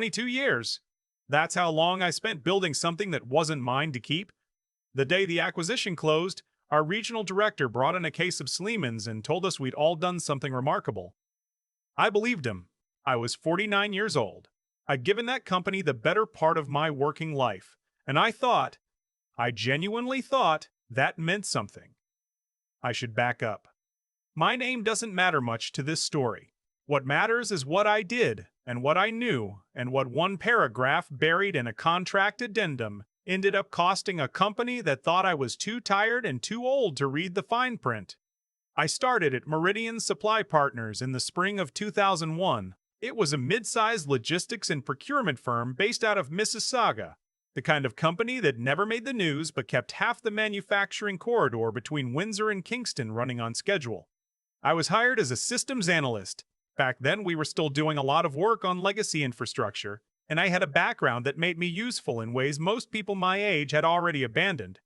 22 years. That's how long I spent building something that wasn't mine to keep. The day the acquisition closed, our regional director brought in a case of Sleeman's and told us we'd all done something remarkable. I believed him. I was 49 years old. I'd given that company the better part of my working life, and I genuinely thought, that meant something. I should back up. My name doesn't matter much to this story. What matters is what I did, and what I knew, and what one paragraph buried in a contract addendum ended up costing a company that thought I was too tired and too old to read the fine print. I started at Meridian Supply Partners in the spring of 2001. It was a mid-sized logistics and procurement firm based out of Mississauga, the kind of company that never made the news but kept half the manufacturing corridor between Windsor and Kingston running on schedule. I was hired as a systems analyst. Back then, we were still doing a lot of work on legacy infrastructure, and I had a background that made me useful in ways most people my age had already abandoned.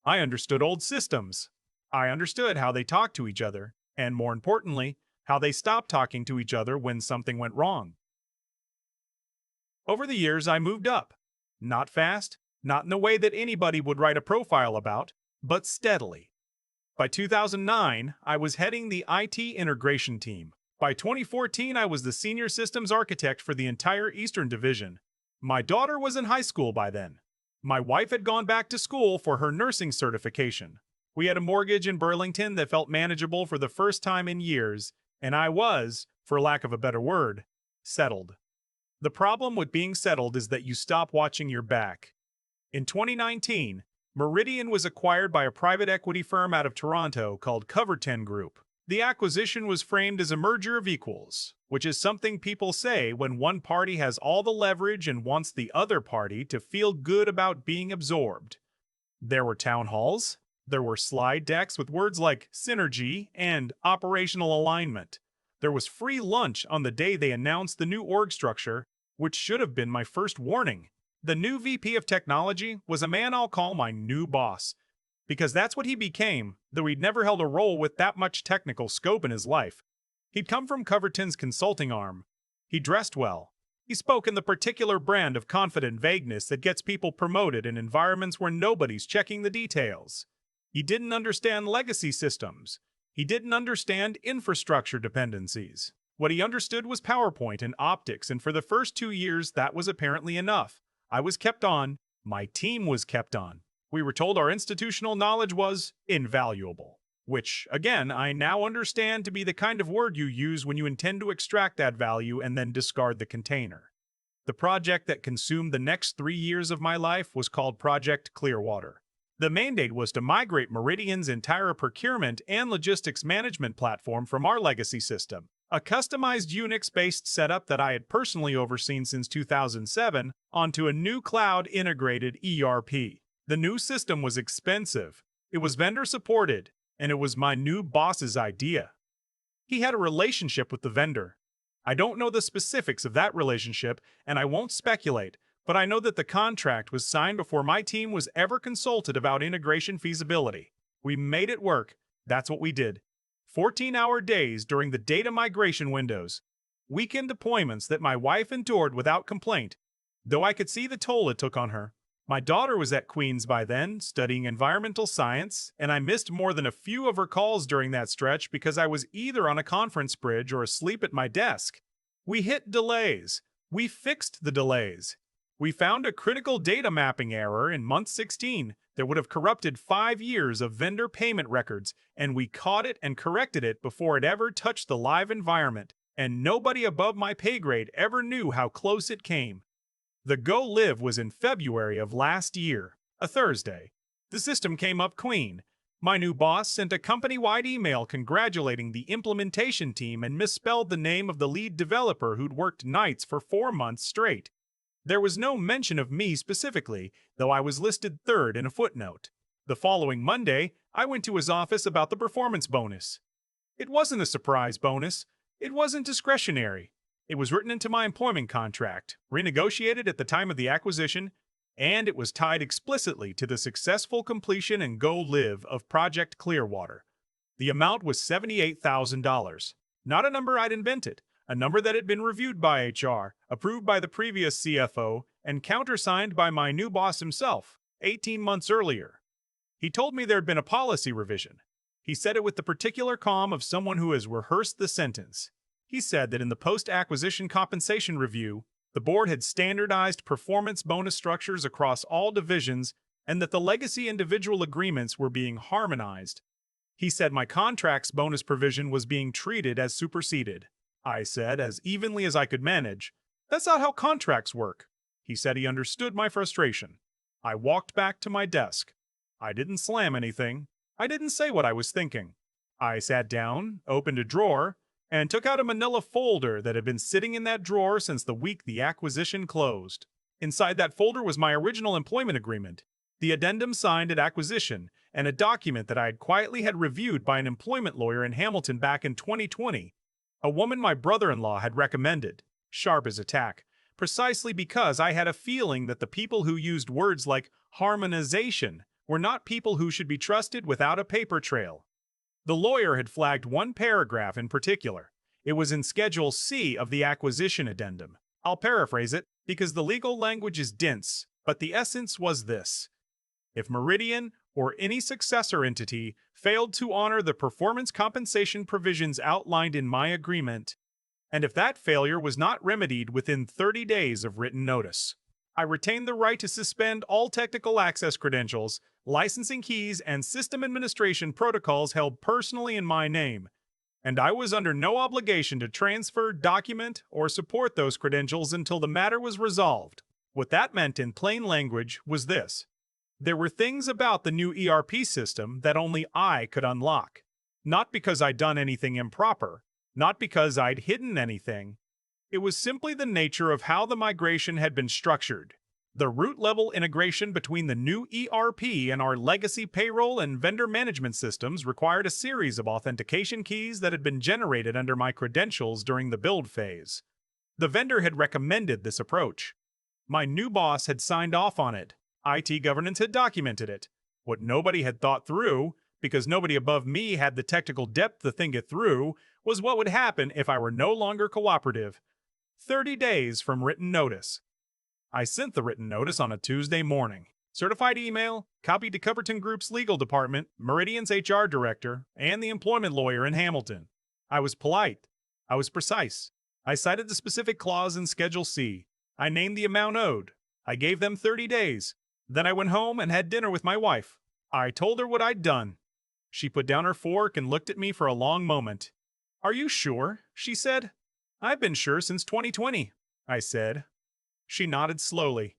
I understood old systems. I understood how they talked to each other, and more importantly, how they stopped talking to each other when something went wrong. Over the years, I moved up. Not fast, not in the way that anybody would write a profile about, but steadily. By 2009, I was heading the IT integration team. By 2014, I was the senior systems architect for the entire Eastern Division. My daughter was in high school by then. My wife had gone back to school for her nursing certification. We had a mortgage in Burlington that felt manageable for the first time in years, and I was, for lack of a better word, settled. The problem with being settled is that you stop watching your back. In 2019, Meridian was acquired by a private equity firm out of Toronto called Cover10 Group. The acquisition was framed as a merger of equals, which is something people say when one party has all the leverage and wants the other party to feel good about being absorbed. There were town halls, there were slide decks with words like synergy and operational alignment. There was free lunch on the day they announced the new org structure, which should have been my first warning. The new VP of Technology was a man I'll call my new boss, because that's what he became, though he'd never held a role with that much technical scope in his life. He'd come from Cover10's consulting arm. He dressed well. He spoke in the particular brand of confident vagueness that gets people promoted in environments where nobody's checking the details. He didn't understand legacy systems. He didn't understand infrastructure dependencies. What he understood was PowerPoint and optics, and for the first 2 years, that was apparently enough. I was kept on. My team was kept on. We were told our institutional knowledge was invaluable, which, again, I now understand to be the kind of word you use when you intend to extract that value and then discard the container. The project that consumed the next 3 years of my life was called Project Clearwater. The mandate was to migrate Meridian's entire procurement and logistics management platform from our legacy system, a customized Unix-based setup that I had personally overseen since 2007, onto a new cloud-integrated ERP. The new system was expensive, it was vendor-supported, and it was my new boss's idea. He had a relationship with the vendor. I don't know the specifics of that relationship, and I won't speculate, but I know that the contract was signed before my team was ever consulted about integration feasibility. We made it work. That's what we did. 14-hour days during the data migration windows. Weekend deployments that my wife endured without complaint, though I could see the toll it took on her. My daughter was at Queen's by then, studying environmental science, and I missed more than a few of her calls during that stretch because I was either on a conference bridge or asleep at my desk. We hit delays. We fixed the delays. We found a critical data mapping error in month 16 that would have corrupted 5 years of vendor payment records, and we caught it and corrected it before it ever touched the live environment, and nobody above my pay grade ever knew how close it came. The go live was in February of last year, a Thursday. The system came up clean. My new boss sent a company-wide email congratulating the implementation team and misspelled the name of the lead developer who'd worked nights for 4 months straight. There was no mention of me specifically, though I was listed third in a footnote. The following Monday, I went to his office about the performance bonus. It wasn't a surprise bonus. It wasn't discretionary. It was written into my employment contract, renegotiated at the time of the acquisition, and it was tied explicitly to the successful completion and go-live of Project Clearwater. The amount was $78,000. Not a number I'd invented, a number that had been reviewed by HR, approved by the previous CFO, and countersigned by my new boss himself, 18 months earlier. He told me there had been a policy revision. He said it with the particular calm of someone who has rehearsed the sentence. He said that in the post-acquisition compensation review, the board had standardized performance bonus structures across all divisions and that the legacy individual agreements were being harmonized. He said my contract's bonus provision was being treated as superseded. I said, as evenly as I could manage, "That's not how contracts work." He said he understood my frustration. I walked back to my desk. I didn't slam anything. I didn't say what I was thinking. I sat down, opened a drawer, and took out a manila folder that had been sitting in that drawer since the week the acquisition closed. Inside that folder was my original employment agreement, the addendum signed at acquisition, and a document that I had quietly had reviewed by an employment lawyer in Hamilton back in 2020, a woman my brother-in-law had recommended, sharp as a tack, precisely because I had a feeling that the people who used words like harmonization were not people who should be trusted without a paper trail. The lawyer had flagged one paragraph in particular. It was in Schedule C of the acquisition addendum. I'll paraphrase it because the legal language is dense, but the essence was this: if Meridian or any successor entity failed to honor the performance compensation provisions outlined in my agreement, and if that failure was not remedied within 30 days of written notice, I retained the right to suspend all technical access credentials, licensing keys, and system administration protocols held personally in my name, and I was under no obligation to transfer, document, or support those credentials until the matter was resolved. What that meant in plain language was this: there were things about the new ERP system that only I could unlock. Not because I'd done anything improper, not because I'd hidden anything. It was simply the nature of how the migration had been structured. The root-level integration between the new ERP and our legacy payroll and vendor management systems required a series of authentication keys that had been generated under my credentials during the build phase. The vendor had recommended this approach. My new boss had signed off on it. IT governance had documented it. What nobody had thought through, because nobody above me had the technical depth to think it through, was what would happen if I were no longer cooperative. 30 days from written notice. I sent the written notice on a Tuesday morning. Certified email, copied to Coverton Group's legal department, Meridian's HR director, and the employment lawyer in Hamilton. I was polite. I was precise. I cited the specific clause in Schedule C. I named the amount owed. I gave them 30 days. Then I went home and had dinner with my wife. I told her what I'd done. She put down her fork and looked at me for a long moment. "Are you sure?" she said. "I've been sure since 2020, I said. She nodded slowly.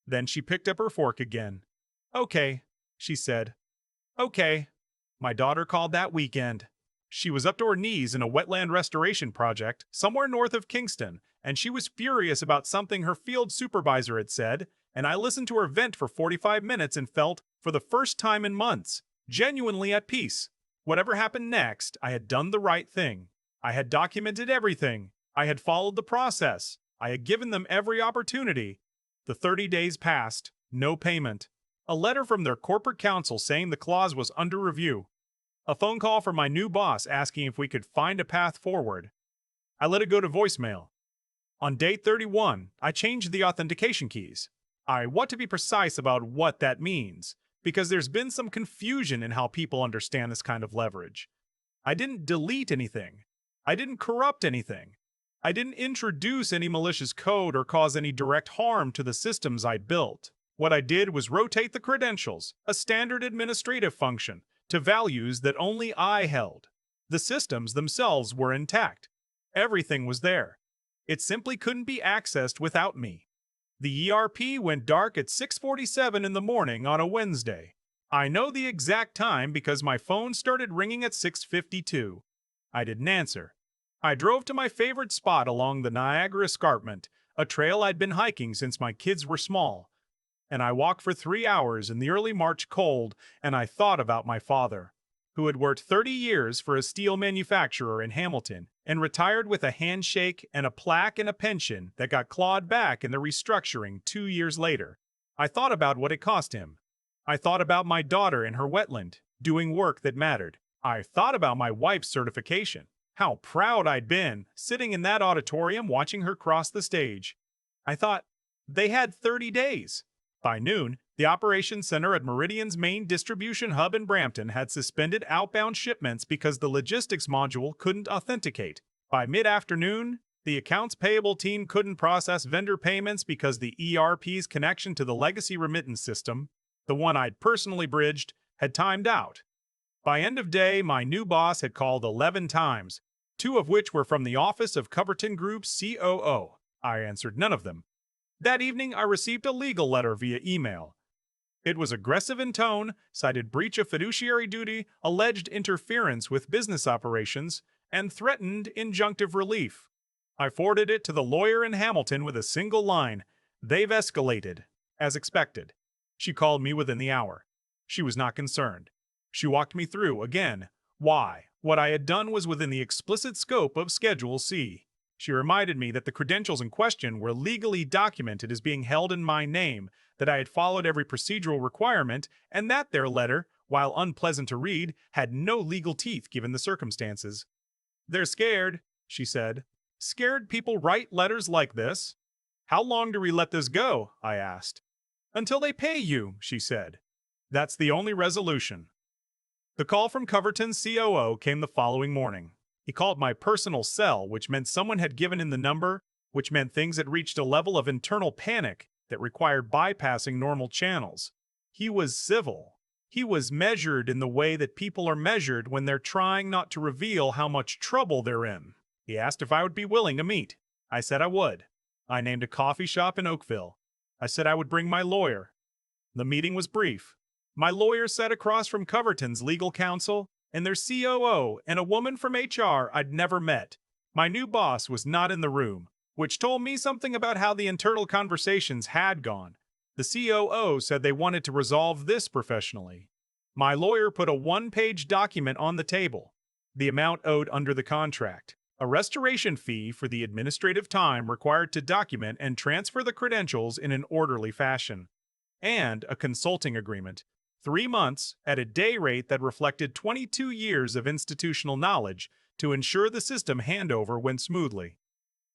Then she picked up her fork again. "Okay," she said. "Okay." My daughter called that weekend. She was up to her knees in a wetland restoration project somewhere north of Kingston, and she was furious about something her field supervisor had said, and I listened to her vent for 45 minutes and felt, for the first time in months, genuinely at peace. Whatever happened next, I had done the right thing. I had documented everything. I had followed the process. I had given them every opportunity. The 30 days passed, no payment. A letter from their corporate counsel saying the clause was under review. A phone call from my new boss asking if we could find a path forward. I let it go to voicemail. On day 31, I changed the authentication keys. I want to be precise about what that means, because there's been some confusion in how people understand this kind of leverage. I didn't delete anything. I didn't corrupt anything. I didn't introduce any malicious code or cause any direct harm to the systems I built. What I did was rotate the credentials, a standard administrative function, to values that only I held. The systems themselves were intact. Everything was there. It simply couldn't be accessed without me. The ERP went dark at 6:47 in the morning on a Wednesday. I know the exact time because my phone started ringing at 6:52. I didn't answer. I drove to my favorite spot along the Niagara Escarpment, a trail I'd been hiking since my kids were small. And I walked for 3 hours in the early March cold, and I thought about my father, who had worked 30 years for a steel manufacturer in Hamilton and retired with a handshake and a plaque and a pension that got clawed back in the restructuring 2 years later. I thought about what it cost him. I thought about my daughter in her wetland, doing work that mattered. I thought about my wife's certification, How proud I'd been, sitting in that auditorium watching her cross the stage. I thought, they had 30 days. By noon, the operations center at Meridian's main distribution hub in Brampton had suspended outbound shipments because the logistics module couldn't authenticate. By mid-afternoon, the accounts payable team couldn't process vendor payments because the ERP's connection to the legacy remittance system, the one I'd personally bridged, had timed out. By end of day, my new boss had called 11 times, 2 of which were from the office of Coverton Group's COO. I answered none of them. That evening, I received a legal letter via email. It was aggressive in tone, cited breach of fiduciary duty, alleged interference with business operations, and threatened injunctive relief. I forwarded it to the lawyer in Hamilton with a single line, "They've escalated," as expected. She called me within the hour. She was not concerned. She walked me through, again, why what I had done was within the explicit scope of Schedule C. She reminded me that the credentials in question were legally documented as being held in my name, that I had followed every procedural requirement, and that their letter, while unpleasant to read, had no legal teeth given the circumstances. "They're scared," she said. "Scared people write letters like this?" "How long do we let this go?" I asked. "Until they pay you," she said. "That's the only resolution." The call from Coverton's COO came the following morning. He called my personal cell, which meant someone had given in the number, which meant things had reached a level of internal panic that required bypassing normal channels. He was civil. He was measured in the way that people are measured when they're trying not to reveal how much trouble they're in. He asked if I would be willing to meet. I said I would. I named a coffee shop in Oakville. I said I would bring my lawyer. The meeting was brief. My lawyer sat across from Coverton's legal counsel and their COO and a woman from HR I'd never met. My new boss was not in the room, which told me something about how the internal conversations had gone. The COO said they wanted to resolve this professionally. My lawyer put a one-page document on the table, the amount owed under the contract, a restoration fee for the administrative time required to document and transfer the credentials in an orderly fashion, and a consulting agreement, 3 months at a day rate that reflected 22 years of institutional knowledge to ensure the system handover went smoothly.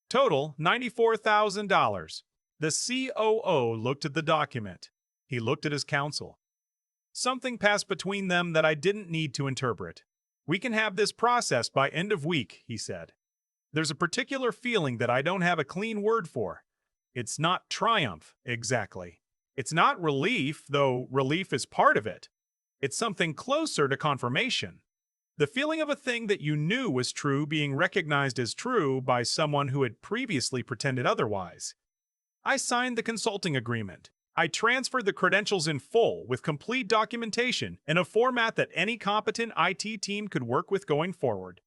Total $94,000. The COO looked at the document. He looked at his counsel. Something passed between them that I didn't need to interpret. "We can have this processed by end of week," he said. There's a particular feeling that I don't have a clean word for. It's not triumph, exactly. It's not relief, though relief is part of it. It's something closer to confirmation. The feeling of a thing that you knew was true being recognized as true by someone who had previously pretended otherwise. I signed the consulting agreement. I transferred the credentials in full with complete documentation in a format that any competent IT team could work with going forward.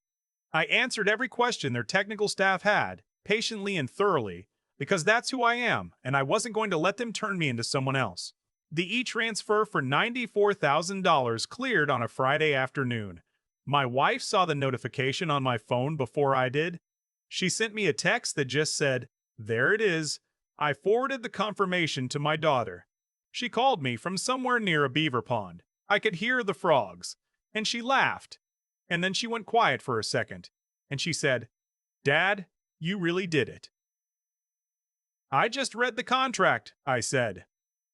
I answered every question their technical staff had, patiently and thoroughly, because that's who I am, and I wasn't going to let them turn me into someone else. The e-transfer for $94,000 cleared on a Friday afternoon. My wife saw the notification on my phone before I did. She sent me a text that just said, "There it is." I forwarded the confirmation to my daughter. She called me from somewhere near a beaver pond. I could hear the frogs, and she laughed. And then she went quiet for a second, and she said, "Dad, you really did it." "I just read the contract," I said.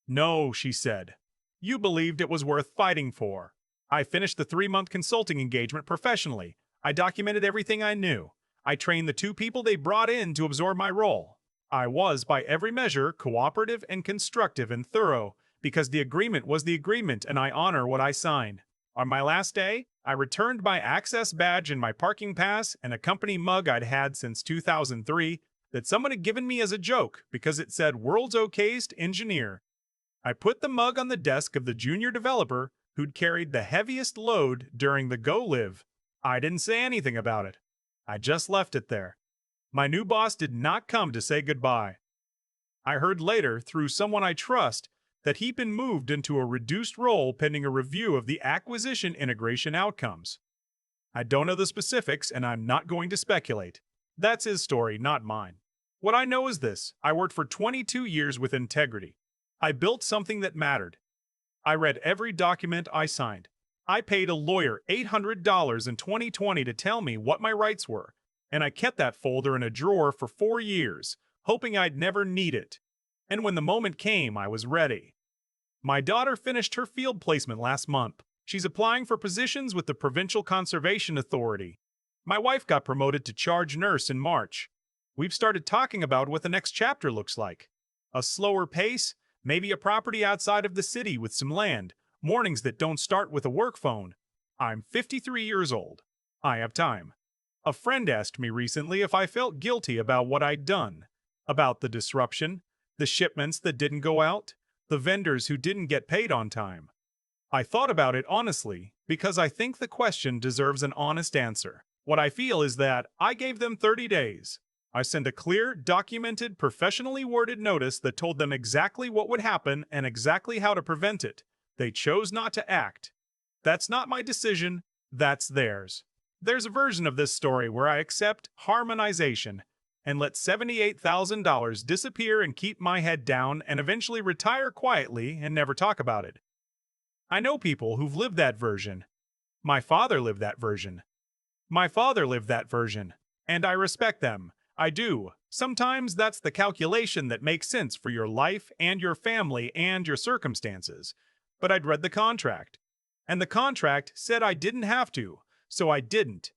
"No," she said. "You believed it was worth fighting for." I finished the 3-month consulting engagement professionally. I documented everything I knew. I trained the 2 people they brought in to absorb my role. I was, by every measure, cooperative and constructive and thorough, because the agreement was the agreement and I honor what I signed. On my last day, I returned my access badge and my parking pass and a company mug I'd had since 2003 that someone had given me as a joke because it said "World's Okayest Engineer." I put the mug on the desk of the junior developer who'd carried the heaviest load during the go-live. I didn't say anything about it. I just left it there. My new boss did not come to say goodbye. I heard later, through someone I trust, that he'd been moved into a reduced role pending a review of the acquisition integration outcomes. I don't know the specifics, and I'm not going to speculate. That's his story, not mine. What I know is this: I worked for 22 years with integrity. I built something that mattered. I read every document I signed. I paid a lawyer $800 in 2020 to tell me what my rights were, and I kept that folder in a drawer for 4 years, hoping I'd never need it. And when the moment came, I was ready. My daughter finished her field placement last month. She's applying for positions with the Provincial Conservation Authority. My wife got promoted to charge nurse in March. We've started talking about what the next chapter looks like. A slower pace, maybe a property outside of the city with some land, mornings that don't start with a work phone. I'm 53 years old. I have time. A friend asked me recently if I felt guilty about what I'd done, about the disruption, the shipments that didn't go out, the vendors who didn't get paid on time. I thought about it honestly because I think the question deserves an honest answer. What I feel is that I gave them 30 days. I sent a clear, documented, professionally worded notice that told them exactly what would happen and exactly how to prevent it. They chose not to act. That's not my decision, that's theirs. There's a version of this story where I accept harmonization and let $78,000 disappear and keep my head down and eventually retire quietly and never talk about it. I know people who've lived that version. My father lived that version. My father lived that version. And I respect them. I do. Sometimes that's the calculation that makes sense for your life and your family and your circumstances. But I'd read the contract. And the contract said I didn't have to, so I didn't.